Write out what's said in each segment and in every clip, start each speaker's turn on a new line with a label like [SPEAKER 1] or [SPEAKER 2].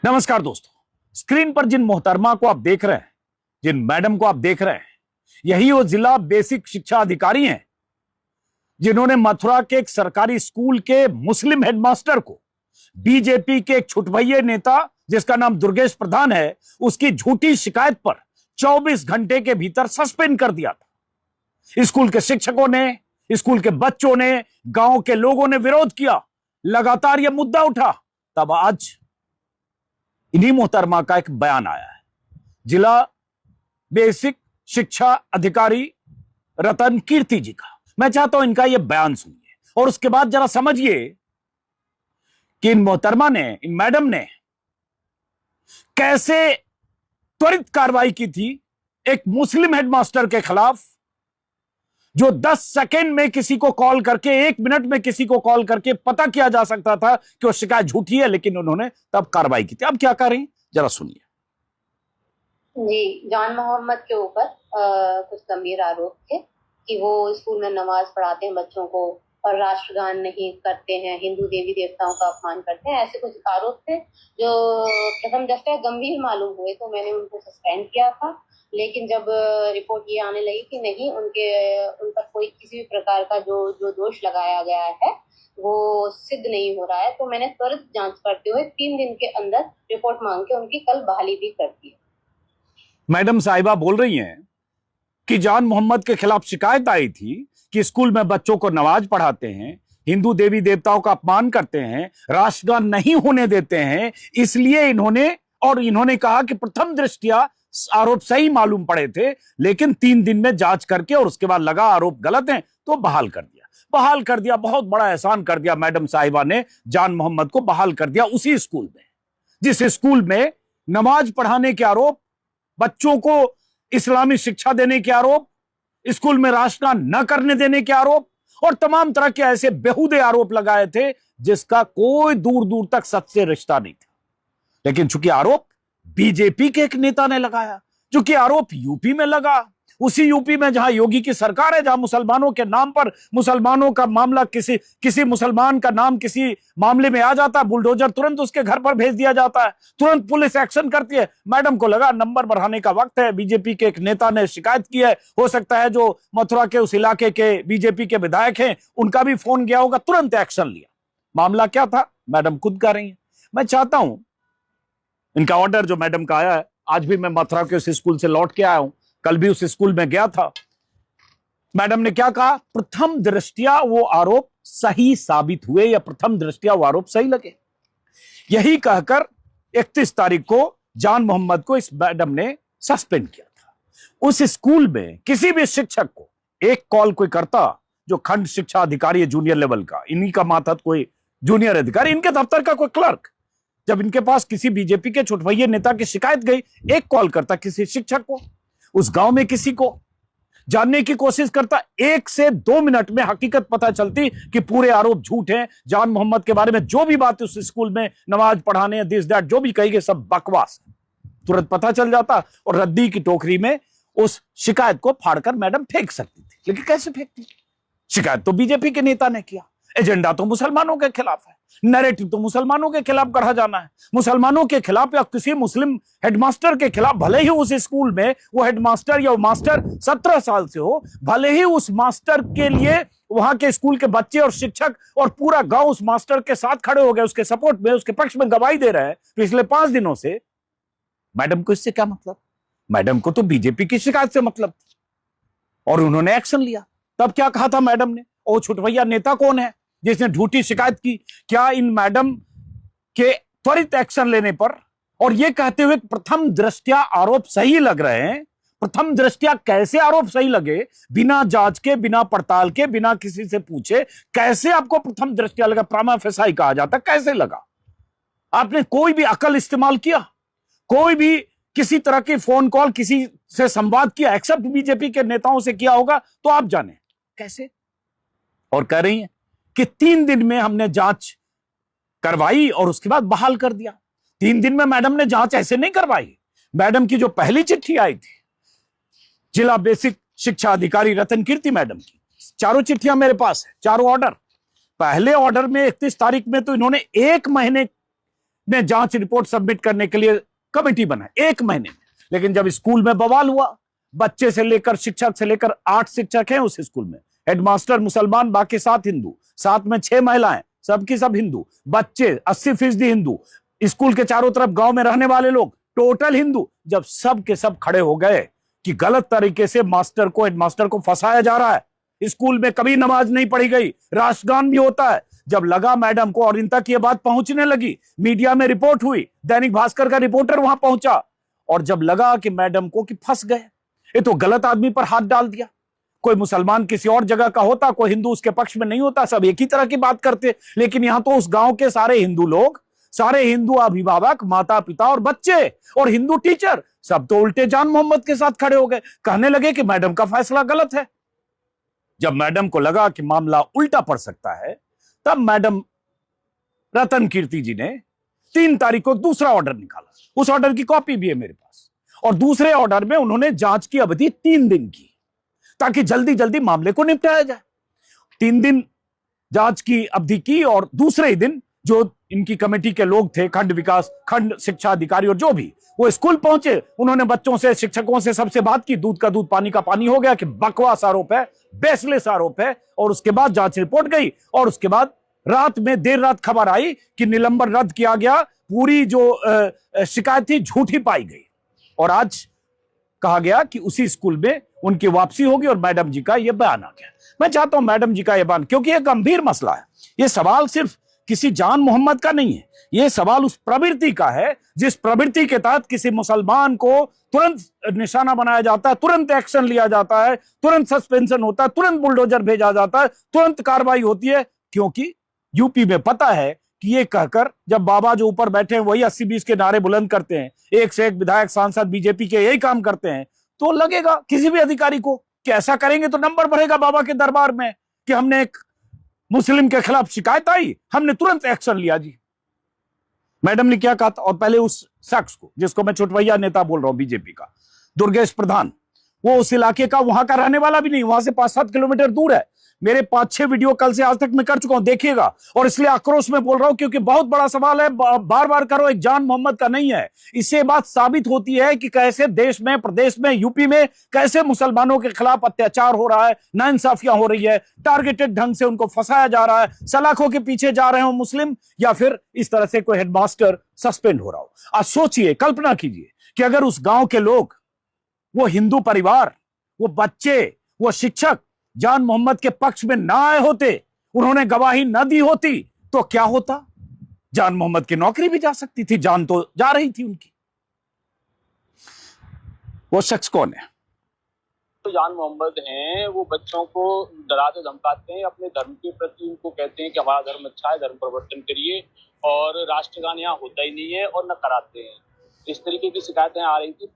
[SPEAKER 1] नमस्कार दोस्तों, स्क्रीन पर जिन मोहतरमा को आप देख रहे हैं, जिन मैडम को आप देख रहे हैं, यही वो जिला बेसिक शिक्षा अधिकारी हैं जिन्होंने मथुरा के एक सरकारी स्कूल के मुस्लिम हेडमास्टर को बीजेपी के एक छुटभइये नेता जिसका नाम दुर्गेश प्रधान है, उसकी झूठी शिकायत पर 24 घंटे के भीतर सस्पेंड कर दिया था। स्कूल के शिक्षकों ने, स्कूल के बच्चों ने, गांव के लोगों ने विरोध किया, लगातार यह मुद्दा उठा। तब आज इन्हीं मोहतरमा का एक बयान आया है। जिला बेसिक शिक्षा अधिकारी रतन कीर्ति जी का मैं चाहता हूं इनका यह बयान सुनिए और उसके बाद जरा समझिए कि इन मोहतरमा ने, इन मैडम ने कैसे त्वरित कार्रवाई की थी एक मुस्लिम हेडमास्टर के खिलाफ, जो 10 सेकेंड में किसी को कॉल करके, 1 मिनट में किसी को कॉल करके पता किया जा सकता था कि वो शिकायत झूठी है, लेकिन उन्होंने तब कार्रवाई की थी। अब क्या कर रही हैं जरा सुनिए।
[SPEAKER 2] जी, जान मोहम्मद के ऊपर कुछ गंभीर आरोप थे कि वो स्कूल में नमाज पढ़ाते हैं बच्चों को और राष्ट्रगान नहीं करते हैं, हिंदू देवी देवताओं का अपमान करते हैं। ऐसे कुछ आरोप थे जो प्रथम दृष्टया गंभीर मालूम हुए, तो मैंने उनको सस्पेंड किया था। लेकिन जब रिपोर्ट ये आने लगी कि नहीं, उन पर कोई किसी भी प्रकार का जो दोष लगाया गया है वो सिद्ध नहीं हो रहा है, तो मैंने त्वरित जांच करते हुए 3 दिन के अंदर रिपोर्ट मांग के उनकी कल बहाली भी कर दी।
[SPEAKER 1] मैडम साहिबा बोल रही हैं कि जान मोहम्मद के खिलाफ शिकायत आई थी कि स्कूल में बच्चों को नमाज पढ़ाते हैं, हिंदू देवी देवताओं का अपमान करते हैं, राष्ट्रगान नहीं होने देते हैं, इसलिए इन्होंने कहा कि प्रथम दृष्टया आरोप सही मालूम पड़े थे, लेकिन 3 दिन में जांच करके और उसके बाद लगा आरोप गलत हैं तो बहाल कर दिया। बहुत बड़ा एहसान कर दिया मैडम साहिबा ने, जान मोहम्मद को बहाल कर दिया उसी स्कूल में जिस स्कूल में नमाज पढ़ाने के आरोप, बच्चों को इस्लामी शिक्षा देने के आरोप, स्कूल में राष्ट्रगान न करने देने के आरोप और तमाम तरह के ऐसे बेहुदे आरोप लगाए थे जिसका कोई दूर दूर तक सच से रिश्ता नहीं था। लेकिन चूंकि आरोप बीजेपी के एक नेता ने लगाया, चूंकि आरोप यूपी में लगा, उसी यूपी में जहां योगी की सरकार है, जहां मुसलमानों के नाम पर मुसलमानों का मामला, किसी मुसलमान का नाम किसी मामले में आ जाता है, बुलडोजर तुरंत उसके घर पर भेज दिया जाता है, तुरंत पुलिस एक्शन करती है। मैडम को लगा नंबर बढ़ाने का वक्त है, बीजेपी के एक नेता ने शिकायत की है, हो सकता है जो मथुरा के उस इलाके के बीजेपी के विधायक हैं उनका भी फोन गया होगा, तुरंत एक्शन लिया। मामला क्या था मैडम खुद कह रही है। मैं चाहता हूं इनका ऑर्डर जो मैडम का आया है, आज भी मैं मथुरा के उस स्कूल से लौट के आया हूं, कल भी उस स्कूल में गया था। मैडम ने क्या कहा, प्रथम दृष्टया वो आरोप सही साबित हुए या प्रथम दृष्टया वो आरोप सही लगे, यही कहकर 31 तारीख को जान मोहम्मद को इस मैडम ने सस्पेंड किया था। उस स्कूल में किसी भी शिक्षक को एक कॉल कोई करता, जो खंड शिक्षा अधिकारी है जूनियर लेवल का, इन्हीं का मातहत कोई जूनियर अधिकारी, इनके दफ्तर का कोई क्लर्क, जब इनके पास किसी बीजेपी के छुटभइये नेता की शिकायत गई, एक कॉल करता किसी शिक्षक को, उस गांव में किसी को जानने की कोशिश करता, 1 से 2 मिनट में हकीकत पता चलती कि पूरे आरोप झूठ हैं। जान मोहम्मद के बारे में जो भी बात उस स्कूल में नमाज पढ़ाने, दिस दैट जो भी कही गई सब बकवास, तुरंत पता चल जाता और रद्दी की टोकरी में उस शिकायत को फाड़कर मैडम फेंक सकती थी। लेकिन कैसे फेंकती? शिकायत तो बीजेपी के नेता ने किया, एजेंडा तो मुसलमानों के खिलाफ है, नैरेटिव तो मुसलमानों के खिलाफ गढ़ा जाना है, मुसलमानों के खिलाफ या किसी मुस्लिम हेडमास्टर के खिलाफ, भले ही उस स्कूल में वो हेडमास्टर या वो मास्टर 17 साल से हो, भले ही उस मास्टर के लिए वहां के स्कूल के बच्चे और शिक्षक और पूरा गांव उस मास्टर के साथ खड़े हो गए, उसके सपोर्ट में, उसके पक्ष में गवाही दे रहे हैं पिछले 5 दिनों से। मैडम को इससे क्या मतलब? मैडम को तो बीजेपी की शिकायत से मतलब, और उन्होंने एक्शन लिया। तब क्या कहा था मैडम ने? और छुटभइया नेता कौन है जिसने झूठी शिकायत की? क्या इन मैडम के त्वरित एक्शन लेने पर और यह कहते हुए प्रथम दृष्टया आरोप सही लग रहे हैं, प्रथम दृष्टया कैसे आरोप सही लगे? बिना जांच के, बिना पड़ताल के, बिना किसी से पूछे कैसे आपको प्रथम दृष्टया लगा? प्रामा फेसाई कहा जाता, कैसे लगा? आपने कोई भी अकल इस्तेमाल किया? कोई भी किसी तरह की फोन कॉल किसी से संवाद किया, एक्सेप्ट बीजेपी के नेताओं से किया होगा तो आप जाने कैसे? और कह रही हैं कि 3 दिन में हमने जांच करवाई और उसके बाद बहाल कर दिया। 3 दिन में मैडम ने जांच ऐसे नहीं करवाई। मैडम की जो पहली चिट्ठी आई थी जिला बेसिक शिक्षा अधिकारी रतन कीर्ति मैडम की, चारों चिट्ठियां मेरे पास है, चारों ऑर्डर। पहले ऑर्डर में 31 तारीख में तो इन्होंने 1 महीने ने जांच रिपोर्ट सबमिट करने के लिए कमेटी बनाई 1 महीने में। लेकिन जब स्कूल में बवाल हुआ, बच्चे से लेकर शिक्षक से लेकर 8 शिक्षक हैं उस स्कूल में, हेडमास्टर मुसलमान, बाकी 7 हिंदू, साथ में 6 महिलाएं, सबकी सब हिंदू, बच्चे 80% हिंदू, स्कूल के चारों तरफ गांव में रहने वाले लोग टोटल हिंदू। जब सब के सब खड़े हो गए कि गलत तरीके से मास्टर को, हेडमास्टर को फंसाया जा रहा है, स्कूल में कभी नमाज नहीं पढ़ी गई, राष्ट्रगान भी होता है, जब लगा मैडम को और इन तक ये बात पहुंचने लगी, मीडिया में रिपोर्ट हुई, दैनिक भास्कर का रिपोर्टर वहां पहुंचा, और जब लगा कि मैडम को कि फंस गए, ये तो गलत आदमी पर हाथ डाल दिया। कोई मुसलमान किसी और जगह का होता, कोई हिंदू उसके पक्ष में नहीं होता, सब एक ही तरह की बात करते, लेकिन यहां तो उस गांव के सारे हिंदू लोग, सारे हिंदू अभिभावक, माता पिता और बच्चे और हिंदू टीचर सब तो उल्टे जान मोहम्मद के साथ खड़े हो गए, कहने लगे कि मैडम का फैसला गलत है। जब मैडम को लगा कि मामला उल्टा पड़ सकता है, तब मैडम रतन कीर्ति जी ने 3 तारीख को दूसरा ऑर्डर निकाला। उस ऑर्डर की कॉपी भी है मेरे पास, और दूसरे ऑर्डर में उन्होंने जांच की अवधि 3 दिन की, ताकि जल्दी जल्दी मामले को निपटाया जाए। 3 दिन जांच की अवधि की, और दूसरे ही दिन जो इनकी कमेटी के लोग थे, खंड विकास, खंड शिक्षा अधिकारी और जो भी, वो स्कूल पहुंचे, उन्होंने बच्चों से, शिक्षकों से, सबसे बात की। दूध का दूध पानी का पानी हो गया कि बकवास आरोप है, बेसलेस आरोप है। और उसके बाद जांच रिपोर्ट गई, और उसके बाद रात में देर रात खबर आई कि निलंबन रद्द किया गया, पूरी जो शिकायत थी झूठी पाई गई, और आज कहा गया कि उसी स्कूल में उनकी वापसी होगी और मैडम जी का यह बयान आ गया। मैं चाहता हूं मैडम जी का यह बयान, क्योंकि यह गंभीर मसला है। यह सवाल सिर्फ किसी जान मोहम्मद का नहीं है, यह सवाल उस प्रवृत्ति का है जिस प्रवृत्ति के तहत किसी मुसलमान को तुरंत निशाना बनाया जाता है, तुरंत एक्शन लिया जाता है, तुरंत सस्पेंशन होता है, तुरंत बुलडोजर भेजा जाता है, तुरंत कार्रवाई होती है। क्योंकि यूपी में पता है कि ये कहकर जब बाबा जो ऊपर बैठे हैं वही 80-20 के नारे बुलंद करते हैं, एक से एक विधायक सांसद बीजेपी के यही काम करते हैं, तो लगेगा किसी भी अधिकारी को कि ऐसा करेंगे तो नंबर बढ़ेगा बाबा के दरबार में कि हमने एक मुस्लिम के खिलाफ शिकायत आई, हमने तुरंत एक्शन लिया जी। मैडम ने क्या कहा था, और पहले उस शख्स को, जिसको मैं छुटवैया नेता बोल रहा हूं बीजेपी का, दुर्गेश प्रधान, वो उस इलाके का, वहां का रहने वाला भी नहीं, वहां से 5-7 किलोमीटर दूर है। मेरे 5-6 वीडियो कल से आज तक मैं कर चुका हूं, देखिएगा। और इसलिए आक्रोश में बोल रहा हूं क्योंकि बहुत बड़ा सवाल है, बार बार करो, एक जान मोहम्मद का नहीं है। इससे बात साबित होती है कि कैसे देश में, प्रदेश में, यूपी में कैसे मुसलमानों के खिलाफ अत्याचार हो रहा है, नाइंसाफियां हो रही है, टारगेटेड ढंग से उनको फंसाया जा रहा है, सलाखों के पीछे जा रहे हो मुस्लिम, या फिर इस तरह से कोई हेडमास्टर सस्पेंड हो रहा हो। आज सोचिए, कल्पना कीजिए कि अगर उस गांव के लोग, वो हिंदू परिवार, वो बच्चे, वो शिक्षक जान मोहम्मद के पक्ष में ना आए होते, उन्होंने गवाही न दी होती, तो क्या होता? जान मोहम्मद की नौकरी भी जा सकती थी, जान तो जा रही थी उनकी। वो शख्स कौन है?
[SPEAKER 3] तो जान मोहम्मद हैं, वो बच्चों को डराते धमकाते हैं, अपने धर्म के प्रति उनको कहते हैं कि हमारा धर्म अच्छा है, धर्म परिवर्तन करिए, और राष्ट्रगान यहाँ होता ही नहीं है और न कराते हैं। इस तरीके की शिकायतें आ रही थी।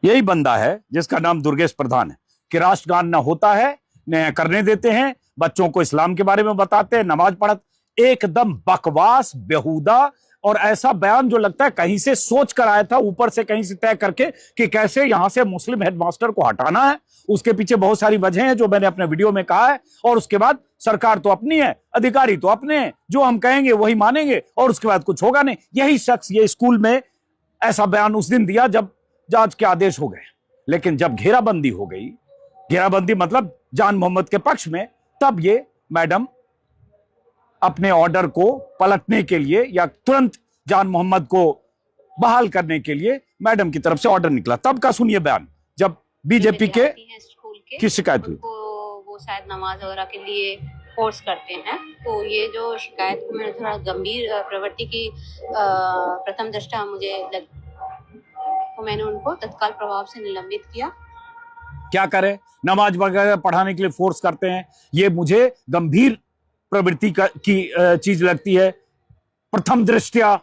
[SPEAKER 1] यही बंदा है जिसका नाम दुर्गेश प्रधान है कि राष्ट्रगान ना होता है, न करने देते हैं, बच्चों को इस्लाम के बारे में बताते हैं, नमाज पढ़ते, एकदम बकवास, बेहुदा, और ऐसा बयान जो लगता है कहीं से सोच कर आया था, ऊपर से कहीं से तय करके कि कैसे यहां से मुस्लिम हेडमास्टर को हटाना है। उसके पीछे बहुत सारी वजह हैं जो मैंने अपने वीडियो में कहा है। और उसके बाद सरकार तो अपनी है, अधिकारी तो अपने हैं, जो हम कहेंगे वही मानेंगे, और उसके बाद कुछ होगा नहीं। यही शख्स ये स्कूल में ऐसा बयान उस दिन दिया जब जांच के आदेश हो गए, लेकिन जब घेराबंदी हो गई, घेराबंदी मतलब जान मोहम्मद के पक्ष में, तब ये मैडम अपने ऑर्डर को पलटने के लिए या तुरंत जान मोहम्मद को बहाल करने के लिए मैडम की तरफ से ऑर्डर निकला। तब का सुनिए बयान, जब बीजेपी के की शिकायत हुई,
[SPEAKER 2] वो शायद नमाज वगैरह के लिए फोर्स करते हैं। तो ये जो शिकायत को मैंने थोड़ा गंभीर प्रवृत्ति की प्रथम दृष्टया मुझे लग, तो मैंने उनको तत्काल प्रभाव से निलंबित किया।
[SPEAKER 1] क्या करें, नमाज वगैरह पढ़ाने के लिए फोर्स करते हैं, ये मुझे गंभीर प्रवृत्ति की चीज लगती है। प्रथम दृष्टया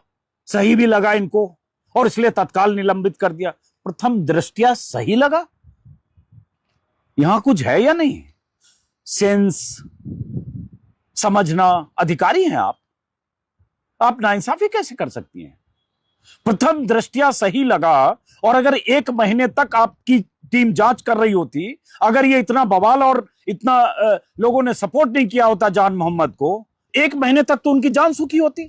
[SPEAKER 1] सही भी लगा इनको, और इसलिए तत्काल निलंबित कर दिया। प्रथम दृष्टया सही लगा? यहां कुछ है या नहीं? सेंस समझना, अधिकारी हैं आप नाइंसाफी कैसे कर सकती हैं? प्रथम दृष्टया सही लगा, और अगर 1 महीने तक आपकी टीम जांच कर रही होती, अगर ये इतना बवाल और इतना लोगों ने सपोर्ट नहीं किया होता जान मोहम्मद को, 1 महीने तक तो उनकी जान सूखी होती।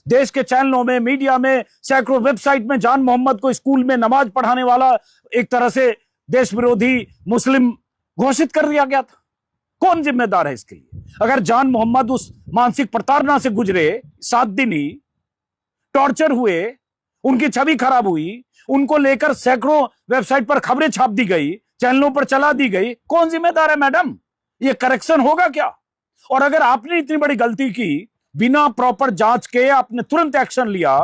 [SPEAKER 1] देश के चैनलों में, मीडिया में, सैकड़ों वेबसाइट में जान मोहम्मद को स्कूल में नमाज पढ़ाने वाला एक तरह से देश विरोधी मुस्लिम घोषित कर दिया गया था। कौन जिम्मेदार है इसके लिए? अगर जान मोहम्मद उस मानसिक प्रताड़ना से गुजरे, 7 दिन ही टॉर्चर हुए, उनकी छवि खराब हुई, उनको लेकर सैकड़ों वेबसाइट पर खबरें छाप दी गई, चैनलों पर चला दी गई, कौन जिम्मेदार है मैडम? ये करेक्शन होगा क्या? और अगर आपने इतनी बड़ी गलती की, बिना प्रॉपर जांच के आपने तुरंत एक्शन लिया,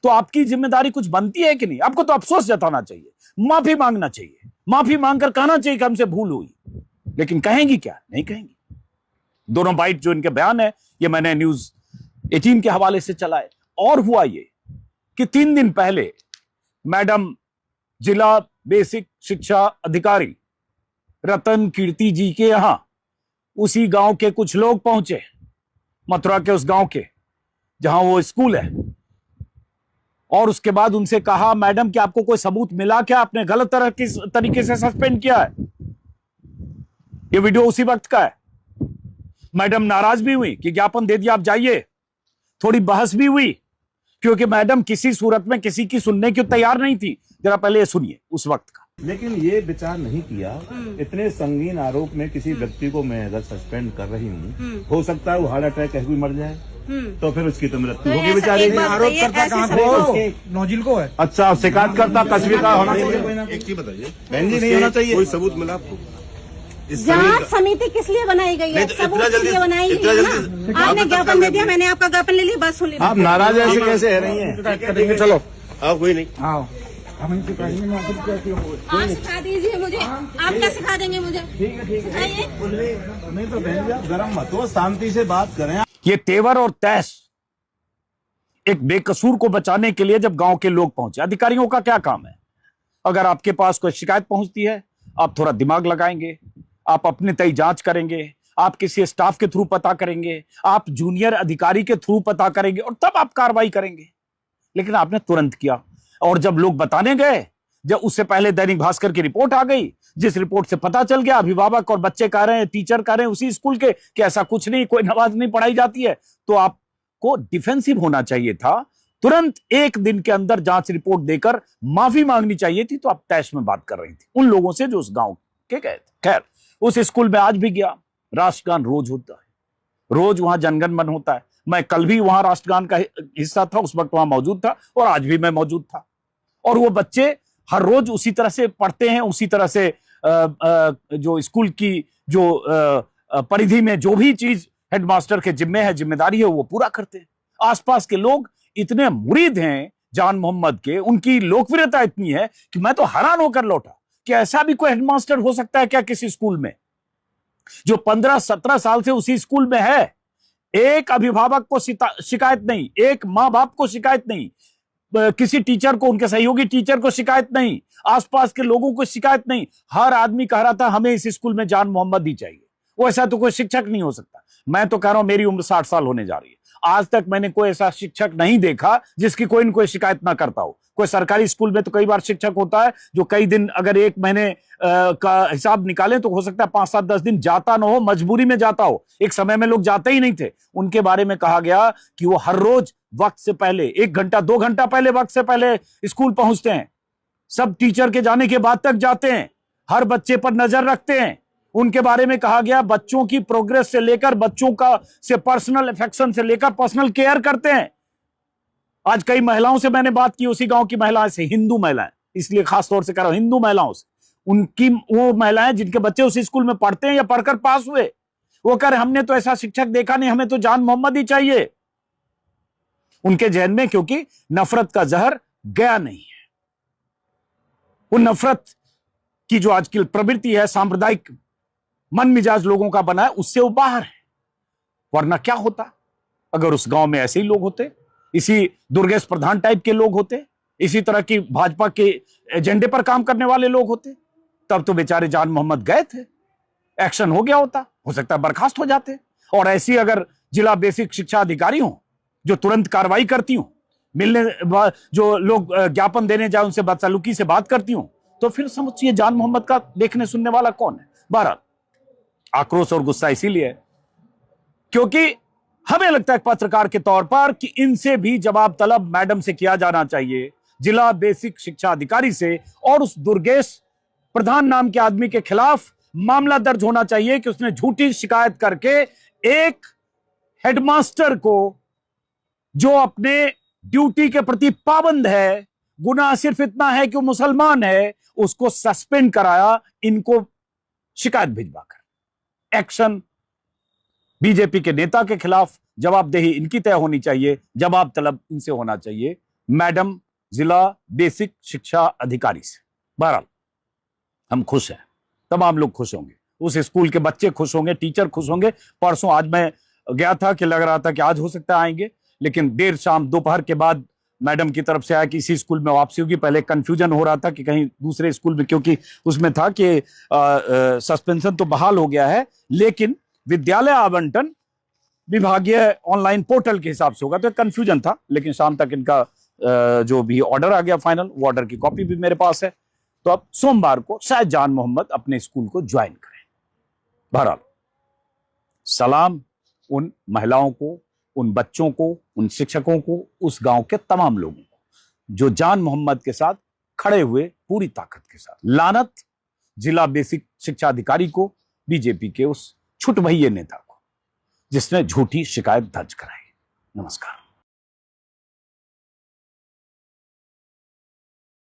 [SPEAKER 1] तो आपकी जिम्मेदारी कुछ बनती है कि नहीं? आपको तो अफसोस जताना चाहिए, माफी मांगना चाहिए, माफी मांगकर कहना चाहिए कि हमसे भूल हुई। लेकिन कहेंगी क्या? नहीं कहेंगी। दोनों बाइट जो इनके बयान है, ये मैंने न्यूज 18 के हवाले से चलाए। और हुआ ये कि 3 दिन पहले मैडम जिला बेसिक शिक्षा अधिकारी रतन कीर्ति जी के यहां उसी गांव के कुछ लोग पहुंचे, मथुरा के उस गांव के जहां वो स्कूल है, और उसके बाद उनसे कहा, मैडम क्या आपको कोई सबूत मिला क्या? आपने गलत तरीके से सस्पेंड किया है। ये वीडियो उसी वक्त का है। मैडम नाराज भी हुई कि ज्ञापन दे दिया, आप जाइए। थोड़ी बहस भी हुई क्योंकि मैडम किसी सूरत में किसी की सुनने की तैयार नहीं थी। जरा पहले ये सुनिए उस वक्त का।
[SPEAKER 4] लेकिन ये विचार नहीं किया, इतने संगीन आरोप में किसी व्यक्ति को मैं अगर सस्पेंड कर रही हूँ, हो सकता है वो हार्ट अटैक कहीं भी मर जाए, तो फिर उसकी तो मृत्यु होगी बेचारी।
[SPEAKER 5] आरोप करता कहाँ थे? नौजिल को है।
[SPEAKER 4] अच्छा, शिकायत करता तस्वीर का होना चाहिए।
[SPEAKER 6] एक चीज बताइए,
[SPEAKER 4] बहन जी, नहीं होना चाहिए।
[SPEAKER 6] कोई सबूत मिला आपको?
[SPEAKER 5] जांच समिति किस लिए बनाई गई है? सबूत के लिए बनाई गई है ना। आपने ज्ञापन दे दिया, मैंने आपका ज्ञापन ले लिया, बस सुन लीजिए।
[SPEAKER 4] आप नाराज ऐसे कैसे है रही हैं? चलो
[SPEAKER 6] आप कोई नहीं,
[SPEAKER 5] हाँ सिखा दीजिए मुझे। आप क्या सिखा देंगे मुझे? सिखाइए।
[SPEAKER 4] नहीं तो बहन जी आप गर्म मत हो, शांति से बात करें।
[SPEAKER 1] ये तेवर और तैश एक बेकसूर को बचाने के लिए जब गांव के लोग पहुंचे। अधिकारियों का क्या काम है? अगर आपके पास कोई शिकायत पहुंचती है, आप थोड़ा दिमाग लगाएंगे, आप अपने तय जांच करेंगे, आप किसी स्टाफ के थ्रू पता करेंगे, आप जूनियर अधिकारी के थ्रू पता करेंगे और तब आप कार्रवाई करेंगे। लेकिन आपने तुरंत किया। और जब लोग बताने गए, जब उससे पहले दैनिक भास्कर की रिपोर्ट आ गई, जिस रिपोर्ट से पता चल गया, अभिभावक और बच्चे कह रहे हैं, टीचर कह रहे हैं उसी स्कूल के कि ऐसा कुछ नहीं, कोई नमाज नहीं पढ़ाई जाती है, तो आपको डिफेंसिव होना चाहिए था। तुरंत 1 दिन के अंदर जांच रिपोर्ट देकर माफी मांगनी चाहिए थी। तो आप तैश में बात कर रही थी उन लोगों से जो उस गांव के गए थे। खैर, उस स्कूल में आज भी गया, राष्ट्रगान रोज होता है, रोज वहां जनगण मन होता है। मैं कल भी वहां राष्ट्रगान का हिस्सा था, उस वक्त वहां मौजूद था, और आज भी मैं मौजूद था। और वो बच्चे हर रोज उसी तरह से पढ़ते हैं, उसी तरह से जो स्कूल की जो परिधि में जो भी चीज हेडमास्टर के जिम्मे है, जिम्मेदारी है, वो पूरा करते हैं। आसपास के लोग इतने मुरीद हैं जान मोहम्मद के, उनकी लोकप्रियता इतनी है कि मैं तो हैरान होकर लौटा कि ऐसा भी कोई हेडमास्टर हो सकता है क्या किसी स्कूल में, जो 15-17 साल से उसी स्कूल में है। एक अभिभावक को शिकायत नहीं, एक माँ बाप को शिकायत नहीं, किसी टीचर को, उनके सहयोगी टीचर को शिकायत नहीं, आसपास के लोगों को शिकायत नहीं। हर आदमी कह रहा था हमें इस स्कूल में जान मोहम्मद ही चाहिए। वो ऐसा तो कोई शिक्षक नहीं हो सकता। मैं तो कह रहा हूं, मेरी उम्र 60 साल होने जा रही है, आज तक मैंने कोई ऐसा शिक्षक नहीं देखा जिसकी कोई न कोई शिकायत ना करता हो। कोई सरकारी स्कूल में तो कई बार शिक्षक होता है जो कई दिन, अगर 1 महीने का हिसाब निकालें तो हो सकता है 5-7-10 दिन जाता ना हो, मजबूरी में जाता हो। एक समय में लोग जाते ही नहीं थे। उनके बारे में कहा गया कि वो हर रोज वक्त से पहले, 1 घंटा 2 घंटा पहले, वक्त से पहले स्कूल पहुंचते हैं। सब टीचर के जाने के बाद तक जाते हैं, हर बच्चे पर नजर रखते हैं। उनके बारे में कहा गया बच्चों की प्रोग्रेस से लेकर, बच्चों का से पर्सनल अफेक्शन से लेकर पर्सनल केयर करते हैं। आज कई महिलाओं से मैंने बात की, उसी गांव की महिलाएं से, हिंदू महिलाएं, इसलिए खास तौर से कह रहा हूं हिंदू महिलाओं से। उनकी वो महिलाएं जिनके बच्चे उस स्कूल में पढ़ते हैं या पढ़कर पास हुए, वो कह रहे हमने तो ऐसा शिक्षक देखा नहीं, हमें तो जान मोहम्मद ही चाहिए। उनके जहन में क्योंकि नफरत का जहर गया नहीं है, वो नफरत की जो आजकल प्रवृत्ति है, सांप्रदायिक मन मिजाज लोगों का बना है, उससे वो बाहर है। वरना क्या होता अगर उस गांव में ऐसे ही लोग होते, इसी दुर्गेश प्रधान टाइप के लोग होते, इसी तरह की भाजपा के एजेंडे पर काम करने वाले लोग होते, तब तो बेचारे जान मोहम्मद गए थे, एक्शन हो गया होता, हो सकता है बर्खास्त हो जाते। और ऐसी अगर जिला बेसिक शिक्षा अधिकारी हो जो तुरंत कार्रवाई करती हूं, मिलने जो लोग ज्ञापन देने जाए उनसे बदसलूकी से बात करती हूं, तो फिर समझिए जान मोहम्मद का देखने सुनने वाला कौन है। बहरहाल आक्रोश और गुस्सा इसीलिए क्योंकि हमें लगता है पत्रकार के तौर पर कि इनसे भी जवाब तलब मैडम से किया जाना चाहिए, जिला बेसिक शिक्षा अधिकारी से, और उस दुर्गेश प्रधान नाम के आदमी के खिलाफ मामला दर्ज होना चाहिए कि उसने झूठी शिकायत करके एक हेडमास्टर को, जो अपने ड्यूटी के प्रति पाबंद है, गुनाह सिर्फ इतना है कि वो मुसलमान है, उसको सस्पेंड कराया, इनको शिकायत भिजवाकर। एक्शन बीजेपी के नेता के खिलाफ, जवाबदेही इनकी तय होनी चाहिए, जवाब तलब इनसे होना चाहिए, मैडम जिला बेसिक शिक्षा अधिकारी से। बहरहाल हम खुश हैं, तमाम लोग खुश होंगे, उस स्कूल के बच्चे खुश होंगे, टीचर खुश होंगे। परसों, आज मैं गया था कि लग रहा था कि आज हो सकता है आएंगे, लेकिन देर शाम दोपहर के बाद मैडम की तरफ से आया कि इसी स्कूल में वापसी होगी। पहले कंफ्यूजन हो रहा था कि कहीं दूसरे स्कूल में, क्योंकि उसमें था कि सस्पेंशन तो बहाल हो गया है, लेकिन विद्यालय आवंटन विभागीय ऑनलाइन पोर्टल के हिसाब से होगा, तो कंफ्यूजन था। लेकिन शाम तक इनका जो भी ऑर्डर आ गया फाइनल, वो ऑर्डर की कॉपी भी मेरे पास है। तो अब सोमवार को शायद जान मोहम्मद अपने स्कूल को ज्वाइन करें। बहरहाल सलाम उन महिलाओं को, उन बच्चों को, उन शिक्षकों को, उस गांव के तमाम लोगों को जो जान मोहम्मद के साथ खड़े हुए पूरी ताकत के साथ। लानत जिला बेसिक शिक्षा अधिकारी को, बीजेपी के उस छुटभइये नेता को जिसने झूठी शिकायत दर्ज कराई। नमस्कार।